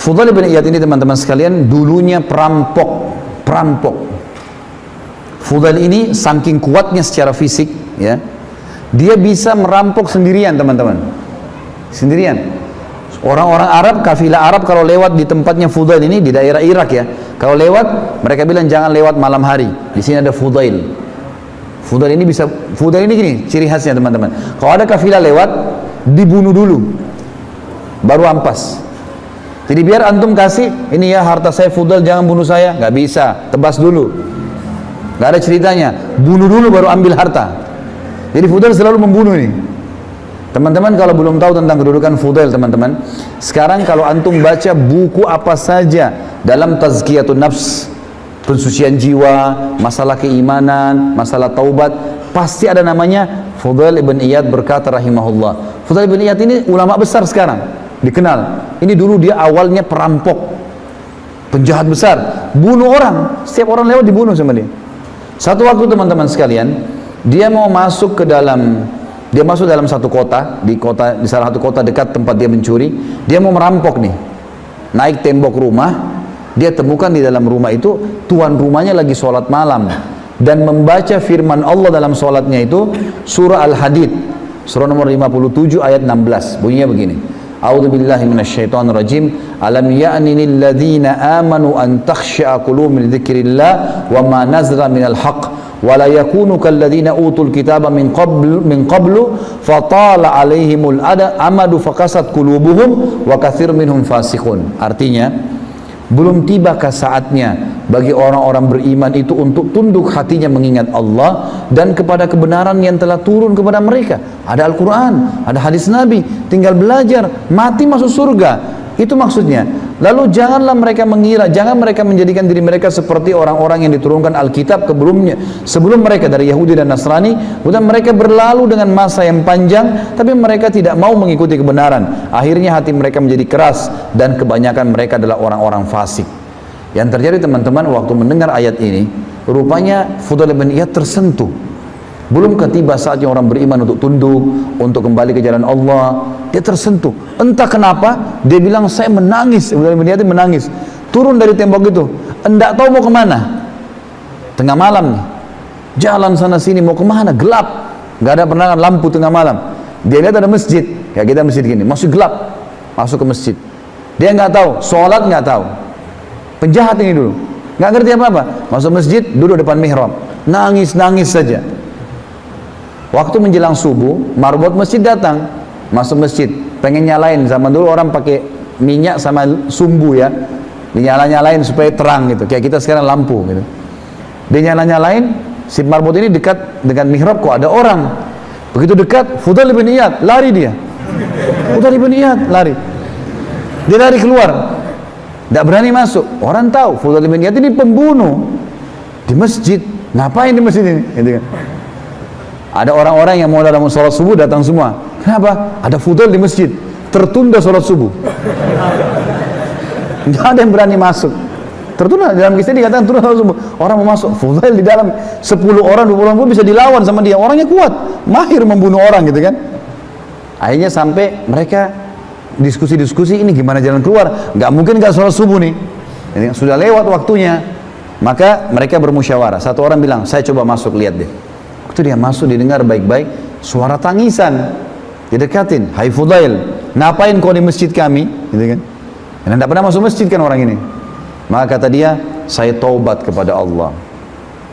Fudail bin Iyad ini teman-teman sekalian dulunya perampok. Fudail ini saking kuatnya secara fisik, ya, dia bisa merampok sendirian teman-teman, sendirian. Orang-orang Arab, kafilah Arab kalau lewat di tempatnya Fudail ini di daerah Irak ya, kalau lewat mereka bilang jangan lewat malam hari. Di sini ada Fudail. Fudail ini gini ciri khasnya teman-teman. Kalau ada kafilah lewat, dibunuh dulu, baru ampas. Jadi biar antum kasih, ini ya harta saya Fudail, jangan bunuh saya, nggak bisa, tebas dulu. Nggak ada ceritanya, bunuh dulu baru ambil harta. Jadi Fudail selalu membunuh ini. Teman-teman kalau belum tahu tentang kedudukan Fudail teman-teman, sekarang kalau antum baca buku apa saja dalam tazkiyatun nafs, pensucian jiwa, masalah keimanan, masalah taubat, pasti ada namanya Fudail ibn Iyad berkata rahimahullah. Fudail ibn Iyad ini ulama besar sekarang, dikenal. Ini dulu dia awalnya perampok, penjahat besar, bunuh orang, setiap orang lewat dibunuh sama dia. Satu waktu teman-teman sekalian, dia mau masuk ke dalam, dia masuk dalam satu kota, di salah satu kota dekat tempat dia mencuri. Dia mau merampok nih, naik tembok rumah, dia temukan di dalam rumah itu tuan rumahnya lagi sholat malam dan membaca firman Allah dalam sholatnya itu surah Al-Hadid, surah nomor 57 ayat 16. Bunyinya begini: A'udzubillahi minasyaitonirrajim. Alam ya'ni lil ladzina amanu an takhsha'a qulubuhum li dzikrillah wa ma nazala minal haqq wa la yakunu kal ladzina utul kitaba min qablu fatala 'alaihimul amadu faqasat qulubuhum wa katsir minhum fasiqun. Artinya, belum tibakah saatnya bagi orang-orang beriman itu untuk tunduk hatinya mengingat Allah dan kepada kebenaran yang telah turun kepada mereka. Ada Al-Quran, ada hadis Nabi, tinggal belajar, mati masuk surga. Itu maksudnya. Lalu janganlah mereka mengira, jangan mereka menjadikan diri mereka seperti orang-orang yang diturunkan Alkitab sebelum mereka dari Yahudi dan Nasrani. Kemudian mereka berlalu dengan masa yang panjang, tapi mereka tidak mau mengikuti kebenaran. Akhirnya hati mereka menjadi keras dan kebanyakan mereka adalah orang-orang fasik. Yang terjadi teman-teman waktu mendengar ayat ini, rupanya Fudail bin Iyad tersentuh. Belum tiba saatnya orang beriman untuk tunduk, untuk kembali ke jalan Allah. Dia tersentuh. Entah kenapa, dia bilang saya menangis. Fudail bin Iyad menangis. Turun dari tembok itu, enggak tahu mau kemana. Tengah malam nih, jalan sana sini mau kemana, gelap, nggak ada penerangan lampu tengah malam. Dia lihat ada masjid, kayak kita masjid gini, masih gelap, masuk ke masjid. Dia nggak tahu, sholat nggak tahu. Penjahat ini dulu, nggak ngerti apa-apa. Masuk masjid, duduk depan mihrab, nangis saja. Waktu menjelang subuh, marbot masjid datang, masuk masjid, pengen nyalain. Zaman dulu orang pakai minyak sama sumbu ya, dinyala-nyalain supaya terang gitu. Kayak kita sekarang lampu gitu. Dia nyala-nyalain, si marbot ini dekat dengan mihrab, kok ada orang. Begitu dekat, Fudail bin Iyad, lari dia. Fudail bin Iyad lari. Dia lari keluar. Tidak berani masuk. Orang tahu Fudail bin Iyad ini pembunuh di masjid. Ngapain di masjid ini? Gitu kan. Ada orang-orang yang mau dalam sholat subuh datang semua. Kenapa? Ada Fudail di masjid. Tertunda sholat subuh. Tidak ada yang berani masuk. Tertunda, dalam kisah dikatakan tertunda sholat subuh. Orang mau masuk, Fudail di dalam 10 orang, 20 orang pun bisa dilawan sama dia. Orangnya kuat, mahir membunuh orang gitu kan. Akhirnya sampai mereka diskusi-diskusi, ini gimana jalan keluar, nggak mungkin nggak sholat subuh nih, ini sudah lewat waktunya. Maka mereka bermusyawarah. Satu orang bilang, saya coba masuk, lihat deh. Waktu dia masuk, didengar baik-baik suara tangisan. Didekatin, hai Fudail, ngapain kau di masjid kami, gitu kan. Dan tidak pernah masuk masjid kan orang ini. Maka kata dia, saya taubat kepada Allah.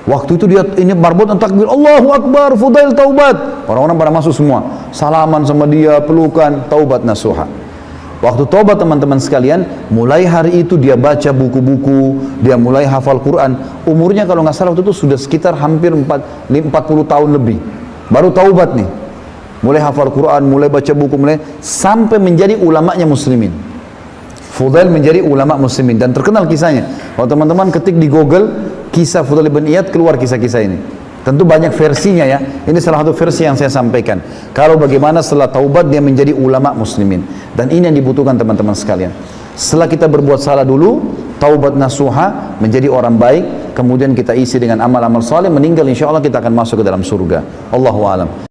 Waktu itu dia ini marbot takbir, Allahu Akbar, Fudail taubat. Orang-orang pada masuk semua, salaman sama dia, pelukan, taubat nasuha. Waktu taubat teman-teman sekalian, mulai hari itu dia baca buku-buku, dia mulai hafal Quran. Umurnya kalau nggak salah waktu itu sudah sekitar hampir 40 tahun lebih. Baru taubat nih. Mulai hafal Quran, mulai baca buku, mulai sampai menjadi ulamanya muslimin. Fudail menjadi ulama muslimin dan terkenal kisahnya. Kalau teman-teman ketik di Google kisah Fudail bin Iyad, keluar kisah-kisah ini. Tentu banyak versinya ya. Ini salah satu versi yang saya sampaikan. Kalau bagaimana setelah taubat dia menjadi ulama muslimin. Dan ini yang dibutuhkan teman-teman sekalian. Setelah kita berbuat salah dulu, taubat nasuha, menjadi orang baik, kemudian kita isi dengan amal-amal saleh, meninggal insya Allah kita akan masuk ke dalam surga. Allahu a'lam.